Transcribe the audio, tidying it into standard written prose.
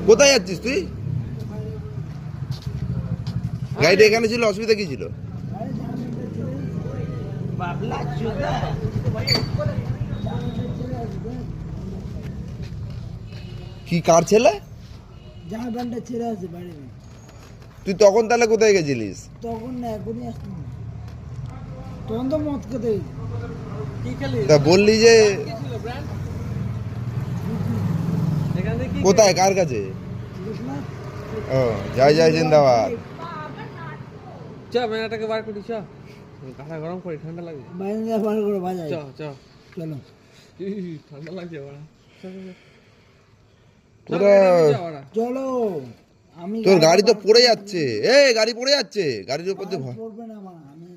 কোথায় যাচ্ছিস তুই? গাড়িটা এখানে ছিল, অসুবিধা কি ছিল? কি কার ছেলে? জামা প্যান্টটা ছেড়ে আছে বাড়ি। তুই তখন তাহলে কোথায় গেছিলিস? তখন না, এখনই আসছি। তখন তো মদ খেতে গেছি। তা বললি যে কোথায়, কার কাছে? ও জয় জয় জিন্দাবাদ। চ মেয়েটাকে বার করি, চ কাঁথা গরম করি, ঠান্ডা লাগে। বাইরে বার করে বাজাই। চ চ চলো। ঠান্ডা লাগছে বাড়া। চলো। আমি তোর গাড়ি তো পড়ে যাচ্ছে, গাড়ি পড়ে যাচ্ছে, গাড়ির উপর দিয়ে পড়বে না, আমার আমি